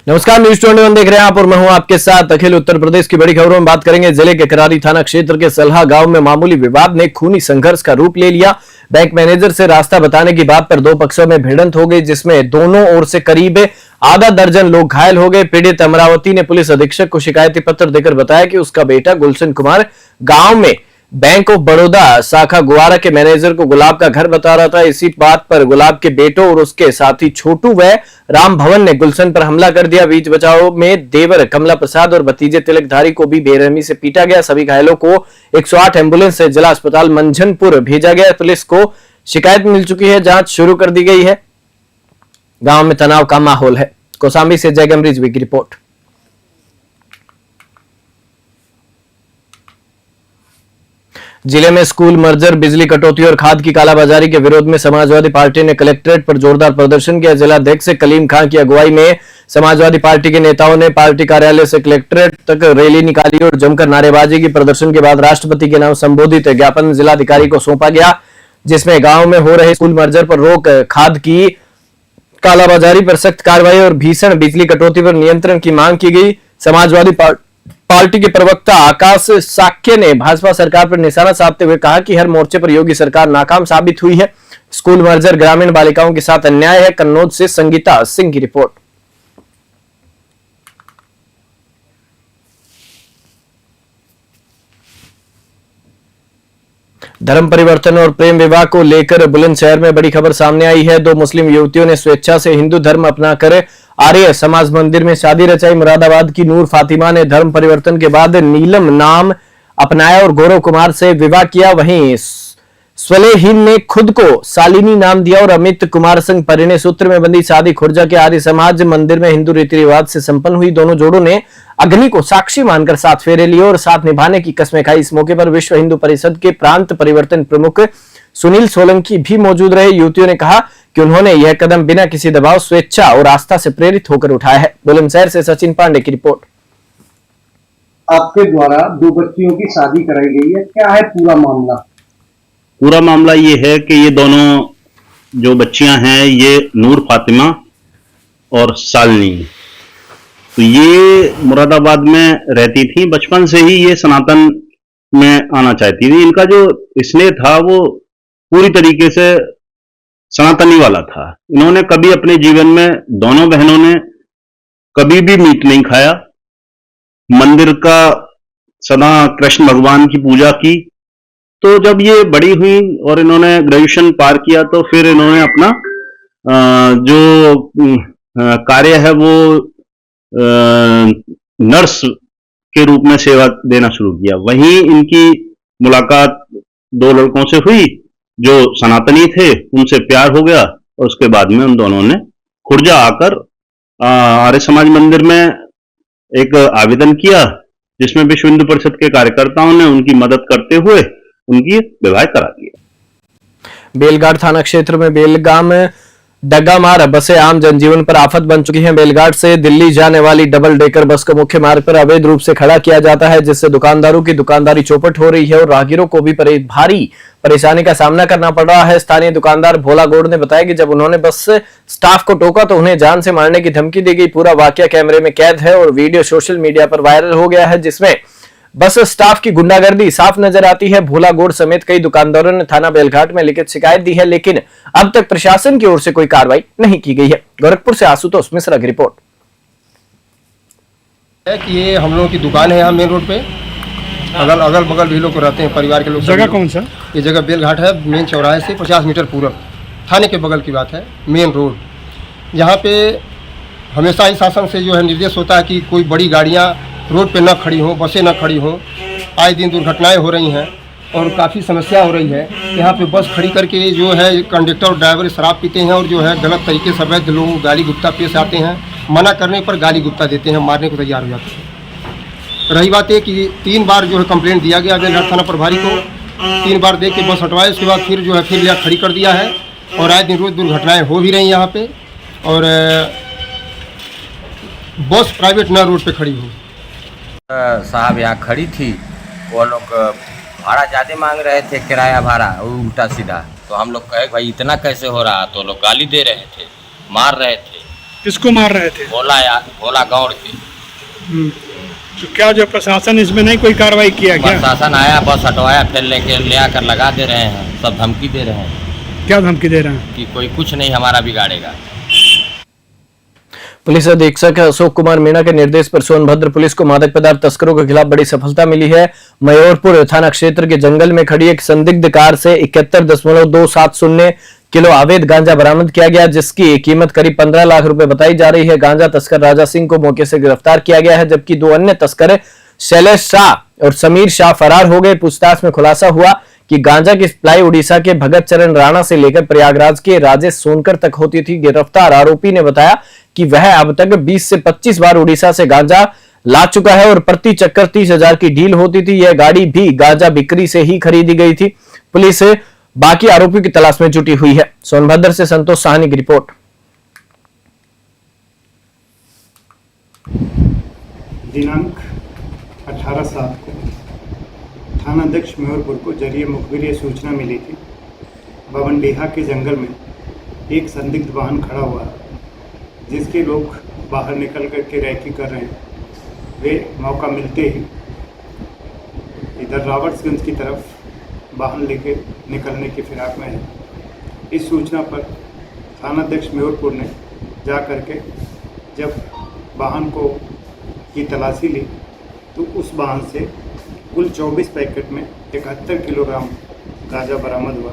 नमस्कार, न्यूज 21 देख रहे हैं आप और मैं हूं आपके साथ अखिल। उत्तर प्रदेश की बड़ी खबरों में बात करेंगे। जिले के करारी थाना क्षेत्र के सलहा गांव में मामूली विवाद ने खूनी संघर्ष का रूप ले लिया। बैंक मैनेजर से रास्ता बताने की बात पर दो पक्षों में भिड़ंत हो गई, जिसमें दोनों ओर से करीब आधा दर्जन लोग घायल हो गए। पीड़ित अमरावती ने पुलिस अधीक्षक को शिकायती पत्र देकर बताया कि उसका बेटा गुलशन कुमार गांव में बैंक ऑफ बड़ौदा शाखा गुवारा के मैनेजर को गुलाब का घर बता रहा था। इसी बात पर गुलाब के बेटों और उसके साथी छोटू व राम भवन ने गुलशन पर हमला कर दिया। बीच बचाव में देवर कमला प्रसाद और भतीजे तिलकधारी को भी बेरहमी से पीटा गया। सभी घायलों को 108 एम्बुलेंस से जिला अस्पताल मंझनपुर भेजा गया। पुलिस को शिकायत मिल चुकी है, जांच शुरू कर दी गई है। गांव में तनाव का माहौल है। कौसाम्बी से जयगम रिजवी की रिपोर्ट। जिले में स्कूल मर्जर, बिजली कटौती और खाद की कालाबाजारी के विरोध में समाजवादी पार्टी ने कलेक्ट्रेट पर जोरदार प्रदर्शन किया। जिलाध्यक्ष कलीम खान की अगुवाई में समाजवादी पार्टी के नेताओं ने पार्टी कार्यालय से कलेक्ट्रेट तक रैली निकाली और जमकर नारेबाजी की। प्रदर्शन के बाद राष्ट्रपति के नाम संबोधित ज्ञापन जिलाधिकारी को सौंपा गया, जिसमें गांव में हो रहे स्कूल मर्जर पर रोक, खाद की कालाबाजारी पर सख्त कार्रवाई और भीषण बिजली कटौती पर नियंत्रण की मांग की गई। समाजवादी पार्टी के प्रवक्ता आकाश साक्य ने भाजपा सरकार पर निशाना साधते हुए कहा कि हर मोर्चे पर योगी सरकार नाकाम साबित हुई है। स्कूल मर्जर ग्रामीण बालिकाओं के साथ अन्याय है। कन्नौज से संगीता सिंह की रिपोर्ट। धर्म परिवर्तन और प्रेम विवाह को लेकर बुलंदशहर में बड़ी खबर सामने आई है। दो मुस्लिम युवतियों ने स्वेच्छा से हिंदू धर्म अपनाकर आर्य समाज मंदिर में शादी रचाई। मुरादाबाद की नूर फातिमा ने धर्म परिवर्तन के बाद नीलम नाम अपनाया और गौरव कुमार से विवाह किया। वहीं स्वलेहीन ने खुद को शालिनी नाम दिया और अमित कुमार संग परिणय सूत्र में बंधी शादी खुर्जा के आर्य समाज मंदिर में हिंदू रीति रिवाज से संपन्न हुई। दोनों जोड़ों ने अग्नि को साक्षी मानकर 7 फेरे लिए और साथ निभाने की कस्में खाई। इस मौके पर विश्व हिंदू परिषद के प्रांत परिवर्तन प्रमुख सुनील सोलंकी भी मौजूद रहे। युवतियों ने कहा कि उन्होंने यह कदम बिना किसी दबाव, स्वेच्छा और आस्था से प्रेरित होकर उठाया है। बुलंदशहर से सचिन पांडे की रिपोर्ट। आपके द्वारा 2 बच्चियों की शादी कराई गई है, क्या है पूरा मामला? पूरा मामला ये है कि ये दोनों जो बच्चियां हैं, ये नूर फातिमा और शालिनी, तो ये मुरादाबाद में रहती थी। बचपन से ही ये सनातन में आना चाहती थी। इनका जो स्नेह था वो पूरी तरीके से सनातनी वाला था। इन्होंने कभी अपने जीवन में, दोनों बहनों ने कभी भी मीट नहीं खाया। मंदिर का सदा कृष्ण भगवान की पूजा की। तो जब ये बड़ी हुई और इन्होंने ग्रेजुएशन पार किया, तो फिर इन्होंने अपना जो कार्य है वो नर्स के रूप में सेवा देना शुरू किया। वहीं इनकी मुलाकात 2 लड़कों से हुई जो सनातनी थे, उनसे प्यार हो गया और उसके बाद में उन दोनों ने खुर्जा आकर आर्य समाज मंदिर में एक आवेदन किया, जिसमें विश्व हिंदू परिषद के कार्यकर्ताओं ने उनकी मदद करते हुए उनकी विवाह करा दिया। बेलघाट थाना क्षेत्र में बेलगाम डग्गा मार बसें आम जनजीवन पर आफत बन चुकी हैं। बेलघाट से दिल्ली जाने वाली डबल डेकर बस को मुख्य मार्ग पर अवैध रूप से खड़ा किया जाता है, जिससे दुकानदारों की दुकानदारी चौपट हो रही है और राहगीरों को भी भारी परेशानी का सामना करना पड़ रहा है। स्थानीय दुकानदार भोला गौड़ ने बताया कि जब उन्होंने बस स्टाफ को टोका तो उन्हें जान से मारने की धमकी दी गई। पूरा वाकया कैमरे में कैद है और वीडियो सोशल मीडिया पर वायरल हो गया है, जिसमें बस स्टाफ की गुंडागर्दी साफ नजर आती है। भोला गौड़ समेत कई दुकानदारों ने थाना बेलघाट में लिखित शिकायत दी है, लेकिन अब तक प्रशासन की ओर से कोई कार्रवाई नहीं की गई है। गोरखपुर से आशुतोष मिश्रा की रिपोर्ट है कि ये हम लोगों की दुकान है यहाँ मेन रोड पे। अगल बगल भी लोग रहते हैं, परिवार के लोग। जगह कौन सा? ये जगह बेलघाट है, मेन चौराहे से 50 मीटर पूरब थाने के बगल की बात है, मेन रोड। यहाँ पे हमेशा ही शासन से जो है निर्देश होता है कि कोई बड़ी गाड़ियाँ रोड पे न खड़ी हों, बसें न खड़ी हों। आए दिन दुर्घटनाएं हो रही हैं और काफ़ी समस्या हो रही है। यहाँ पे बस खड़ी करके जो है कंडक्टर और ड्राइवर शराब पीते हैं और जो है गलत तरीके से अवैध लोग गाली गुप्ता पेश आते हैं। मना करने पर गाली गुप्ता देते हैं, मारने को तैयार हो जाते हैं। रही बात है कि 3 बार जो है कंप्लेंट दिया गया बेलघाट थाना प्रभारी को। 3 बार दे के बस हटवाए, उसके बाद फिर जो है फिर लिया खड़ी कर दिया है और आए दिन रोज दुर्घटनाएँ हो भी रही यहाँ पे। और बस प्राइवेट न रोड पर खड़ी हो। साहब यहाँ खड़ी थी, वो लोग भाड़ा ज़्यादा मांग रहे थे, किराया भाड़ा उल्टा सीधा। तो हम लोग कहे भाई इतना कैसे हो रहा, तो लोग गाली दे रहे थे, मार रहे थे। किसको मार रहे थे? भोला गौड़ के। तो क्या जो प्रशासन इसमें नहीं कोई कार्रवाई किया क्या? प्रशासन आया, बस हटवाया, फिर ले आकर लगा दे रहे हैं, सब धमकी दे रहे हैं। क्या धमकी दे रहे हैं? कि कोई कुछ नहीं हमारा बिगाड़ेगा। पुलिस अधीक्षक अशोक कुमार मीणा के निर्देश पर सोनभद्र पुलिस को मादक पदार्थ तस्करों के खिलाफ बड़ी सफलता मिली है। मयूरपुर थाना क्षेत्र के जंगल में खड़ी एक संदिग्ध कार से 71.270 किलो अवैध गांजा बरामद किया गया, जिसकी कीमत करीब 15 लाख रुपए बताई जा रही है। गांजा तस्कर राजा सिंह को मौके से गिरफ्तार किया गया है, जबकि 2 अन्य तस्कर शैलेश शाह और समीर शाह फरार हो गए। पूछताछ में खुलासा हुआ कि गांजा की सप्लाई उड़ीसा के भगत चरण राणा से लेकर प्रयागराज के राजेश सोनकर तक होती थी। गिरफ्तार आरोपी ने बताया कि वह अब तक 20 से 25 बार उड़ीसा से गांजा ला चुका है और प्रति चक्कर 30,000 की डील होती थी। यह गाड़ी भी गांजा बिक्री से ही खरीदी गई थी। पुलिस बाकी आरोपियों की तलाश में जुटी हुई है। सोनभद्र से संतोष साहनी की रिपोर्ट। दिनांक 18/7 को थानाध्यक्ष मयूरपुर को जरिए मुखबिर ये सूचना मिली थी, बवनडीहा के जंगल में एक संदिग्ध वाहन खड़ा हुआ, जिसके लोग बाहर निकल करके रैकी कर रहे हैं। वे मौका मिलते ही इधर रावर्ट्सगंज की तरफ वाहन लेके निकलने की फिराक में है। इस सूचना पर थानाध्यक्ष मयूरपुर ने जा करके जब वाहन को की तलाशी ली तो उस वाहन से कुल 24 पैकेट में 71 किलोग्राम गांजा बरामद हुआ,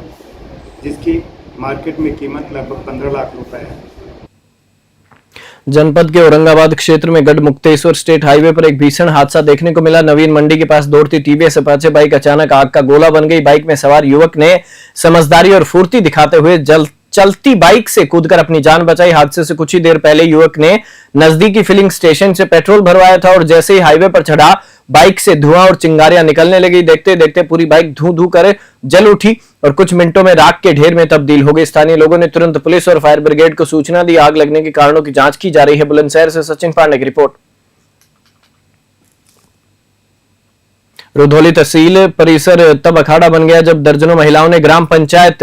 जिसकी मार्केट में कीमत लगभग 15 लाख रुपए है। जनपद के औरंगाबाद क्षेत्र में गढ़मुक्तेश्वर स्टेट हाईवे पर एक भीषण हादसा देखने को मिला। नवीन मंडी के पास दौड़ती टीवीएस अपाचे बाइक अचानक आग का गोला बन गई। बाइक में सवार युवक ने समझदारी और फुर्ती दिखाते हुए चलती बाइक से कूदकर अपनी जान बचाई। हादसे से कुछ ही देर पहले युवक ने नजदीकी फिलिंग स्टेशन से पेट्रोल भरवाया था और जैसे ही हाईवे पर चढ़ा, बाइक से धुआं और चिंगारियां निकलने लगी। देखते देखते पूरी बाइक धू धू कर जल उठी और कुछ मिनटों में राख के ढेर में तब्दील हो गई। स्थानीय लोगों ने तुरंत पुलिस और फायर ब्रिगेड को सूचना दी। आग लगने के कारणों की जांच की जा रही है। बुलंदशहर से सचिन पांडे की रिपोर्ट। रुधौली तहसील परिसर तब अखाड़ा बन गया जब दर्जनों महिलाओं ने ग्राम पंचायत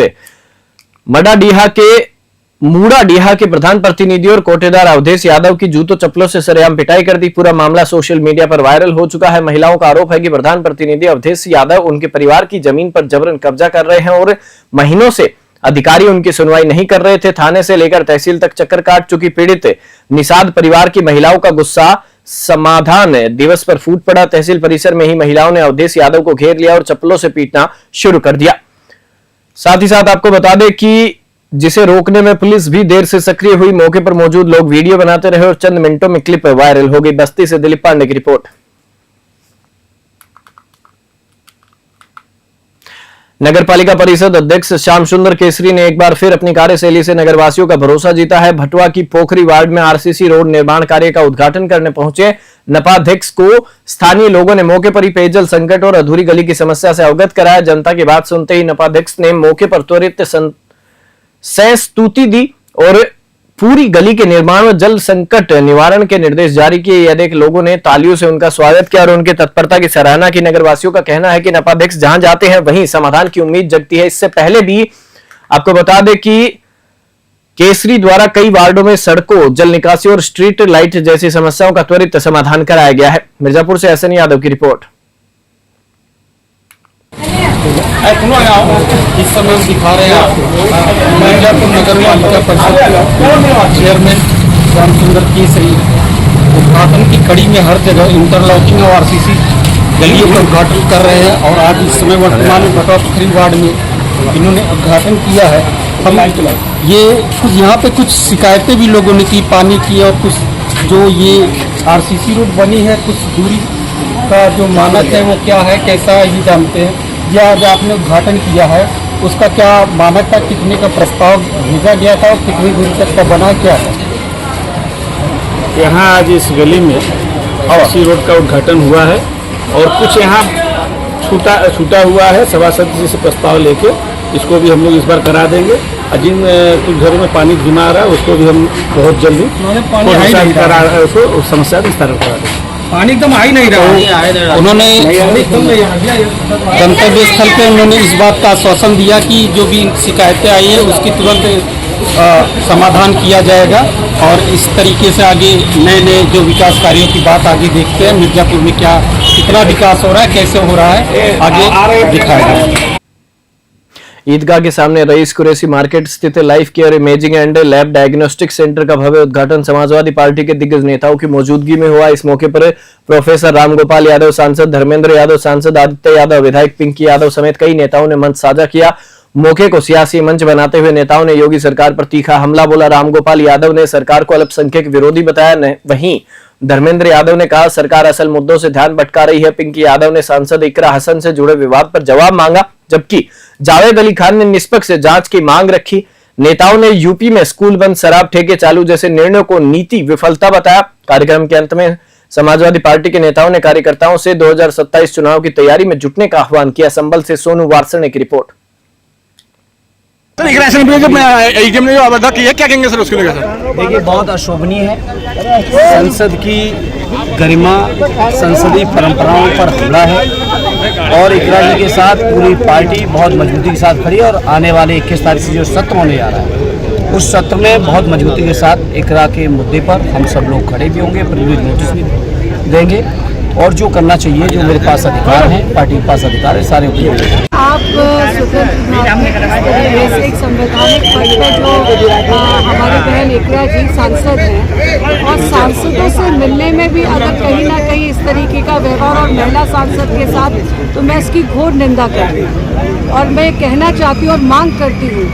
मूड़ाडीहा के प्रधान प्रतिनिधि और कोटेदार अवधेश यादव की जूतों चप्पलों से सरेआम पिटाई कर दी। पूरा मामला सोशल मीडिया पर वायरल हो चुका है। महिलाओं का आरोप है कि प्रधान प्रतिनिधि अवधेश यादव उनके परिवार की जमीन पर जबरन कब्जा कर रहे हैं और महीनों से अधिकारी उनकी सुनवाई नहीं कर रहे थे। थाने से लेकर तहसील तक चक्कर काट चुकी पीड़ित निषाद परिवार की महिलाओं का गुस्सा समाधान दिवस पर फूट पड़ा। तहसील परिसर में ही महिलाओं ने अवधेश यादव को घेर लिया और चप्पलों से पीटना शुरू कर दिया। साथ ही साथ आपको बता दें कि जिसे रोकने में पुलिस भी देर से सक्रिय हुई। मौके पर मौजूद लोग वीडियो बनाते रहे और चंद मिनटों में क्लिप वायरल हो गई। बस्ती से दिलीप पांडे की रिपोर्ट। नगरपालिका परिषद अध्यक्ष श्याम सुंदर केसरी ने एक बार फिर अपनी कार्यशैली से नगरवासियों का भरोसा जीता है। भटवा की पोखरी वार्ड में आरसीसी रोड निर्माण कार्य का उद्घाटन करने पहुंचे नपाध्यक्ष को स्थानीय लोगों ने मौके पर ही पेयजल संकट और अधूरी गली की समस्या से अवगत कराया। जनता की बात सुनते ही नपाध्यक्ष ने मौके पर त्वरित स्तुति दी और पूरी गली के निर्माण व जल संकट निवारण के निर्देश जारी किए। यह देख लोगों ने तालियों से उनका स्वागत किया और उनकी तत्परता की सराहना की। नगरवासियों का कहना है कि नपाध्यक्ष जहां जाते हैं वहीं समाधान की उम्मीद जगती है। इससे पहले भी आपको बता दें कि केसरी द्वारा कई वार्डों में सड़कों, जल निकासी और स्ट्रीट लाइट जैसी समस्याओं का त्वरित समाधान कराया गया है। मिर्जापुर से एसएन यादव की रिपोर्ट। इस समय हम दिखा रहे हैं मिर्जापुर नगर पालिका परिषद चेयरमैन श्याम सुंदर केसरी उद्घाटन की कड़ी में हर जगह इंटरलॉकिंग और आरसीसी गलियों का उद्घाटन कर रहे हैं और आज इस समय वर्तमान में भटवा पोखरी वार्ड में इन्होंने उद्घाटन किया है। हम ये कुछ यहाँ पे कुछ शिकायतें भी लोगों ने की पानी की और कुछ जो ये आरसीसी रोड बनी है कुछ दूरी का जो मानक है वो क्या है कैसा ये जानते हैं। यह आज आपने उद्घाटन किया है उसका क्या मानक था, कितने का प्रस्ताव भेजा गया था और कितनी दूरी तक का बना क्या है? यहाँ आज इस गली में आरसी रोड का उद्घाटन हुआ है और कुछ यहाँ छूटा हुआ है। सभासद जी से प्रस्ताव लेके इसको भी हम लोग इस बार करा देंगे और जिन कुछ घरों में पानी धीमा आ रहा है उसको भी हम बहुत जल्दी उसको समस्या का निस्तारण करा देंगे। पानी एकदम आ ही नहीं रहा। उन्होंने गंतव्य स्थल पे उन्होंने इस बात का आश्वासन दिया कि जो भी शिकायतें आई है उसकी तुरंत समाधान किया जाएगा और इस तरीके से आगे नए नए जो विकास कार्यों की बात आगे देखते हैं। मिर्जापुर में क्या कितना विकास हो रहा है, कैसे हो रहा है, आगे दिखाएगा। ईदगाह के सामने रईस कुरैशी मार्केट स्थित life care imaging and lab diagnostic centre का भव्य उद्घाटन समाजवादी पार्टी के दिग्गज नेताओं की मौजूदगी में हुआ। इस मौके पर प्रोफेसर रामगोपाल यादव, सांसद धर्मेंद्र यादव, सांसद आदित्य यादव, विधायक पिंकी यादव समेत कई नेताओं ने मंच साझा किया। मौके को सियासी मंच बनाते हुए नेताओं ने योगी सरकार पर तीखा हमला बोला। रामगोपाल यादव ने सरकार को अल्पसंख्यक विरोधी बताया, वहीं धर्मेंद्र यादव ने कहा सरकार असल मुद्दों से ध्यान भटका रही है। पिंकी यादव ने सांसद इकरा हसन से जुड़े विवाद पर जवाब मांगा, जबकि जावेद अली खान ने निष्पक्ष जांच की मांग रखी। नेताओं ने यूपी में स्कूल बंद, शराब ठेके चालू जैसे निर्णयों को नीति विफलता बताया। कार्यक्रम के अंत में समाजवादी पार्टी के नेताओं ने कार्यकर्ताओं से 2027 चुनाव की तैयारी में जुटने का आह्वान किया। संबल से सोनू वार्षण की रिपोर्ट। एग्जाम ने जो अवधा की है, क्या कहेंगे सर उसके लिए? देखिए, बहुत अशोभनीय है। संसद की गरिमा, संसदीय परंपराओं पर हमला है और इकरा जी के साथ पूरी पार्टी बहुत मजबूती के साथ खड़ी है और आने वाले 21 तारीख से जो सत्र होने जा रहा है उस सत्र में बहुत मजबूती के साथ इकरा के मुद्दे पर हम सब लोग खड़े भी होंगे, प्रिविलेज नोटिस भी देंगे और जो करना चाहिए, जो मेरे पास अधिकार है, पार्टी के पास अधिकार है, सारे उपयोग आप स्वतंत्र एक संवैधानिक पद पर जो हमारे बहन इकरा जी सांसद हैं और सांसदों से मिलने में भी अगर कहीं ना कहीं इस तरीके का व्यवहार और महिला सांसद के साथ, तो मैं इसकी घोर निंदा करती हूँ और मैं कहना चाहती हूँ और मांग करती हूँ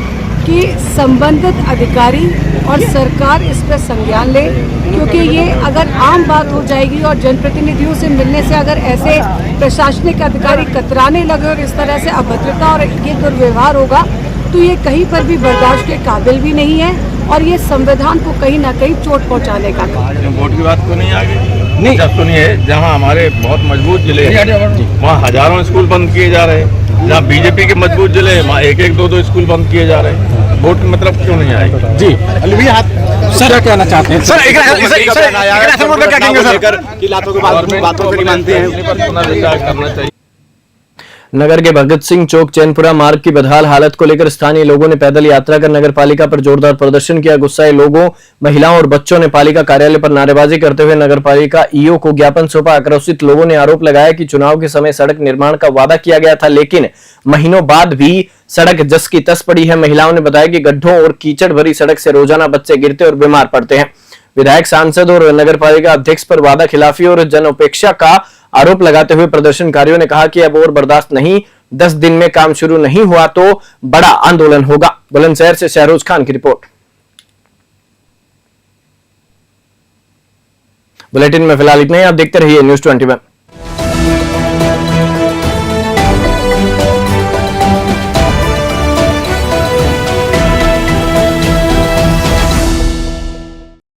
कि संबंधित अधिकारी और सरकार इस पर संज्ञान ले, क्योंकि ये अगर आम बात हो जाएगी और जनप्रतिनिधियों से मिलने से अगर ऐसे प्रशासनिक अधिकारी कतराने लगे और इस तरह से अभद्रता और ये दुर्व्यवहार होगा तो ये कहीं पर भी बर्दाश्त के काबिल भी नहीं है और ये संविधान को कहीं ना कहीं चोट पहुंचाने का काम। वोट की बात को नहीं आगे नहीं जब सुनिए, जहां हमारे बहुत मजबूत जिले वहाँ हजारों स्कूल बंद किए जा रहे हैं, जहाँ बीजेपी के मजबूत जिले वहाँ एक एक दो स्कूल बंद किए जा रहे हैं। वोट मतलब क्यों नहीं आएगी? जी सर क्या कहना चाहते हैं? सर नगर के भगत सिंह चौक चैनपुरा मार्ग की बदहाल हालत को लेकर स्थानीय लोगों ने पैदल यात्रा कर नगर पालिका पर जोरदार प्रदर्शन किया। गुस्साए लोगों, महिलाओं और बच्चों ने पालिका कार्यालय पर नारेबाजी करते हुए नगर पालिका ईओ को ज्ञापन सौंपा। आक्रोशित लोगों ने आरोप लगाया कि चुनाव के समय सड़क निर्माण का वादा किया गया था, लेकिन महीनों बाद भी सड़क जस की तस पड़ी है। महिलाओं ने बताया कि गड्ढों और कीचड़ भरी सड़क से रोजाना बच्चे गिरते और बीमार पड़ते हैं। विधायक, सांसद और नगर पालिका अध्यक्ष पर वादा खिलाफी और जन उपेक्षा का आरोप लगाते हुए प्रदर्शनकारियों ने कहा कि अब और बर्दाश्त नहीं, 10 दिन में काम शुरू नहीं हुआ तो बड़ा आंदोलन होगा। बुलंदशहर से शहरोज खान की रिपोर्ट। बुलेटिन में फिलहाल इतना ही। आप देखते रहिए न्यूज़ 21।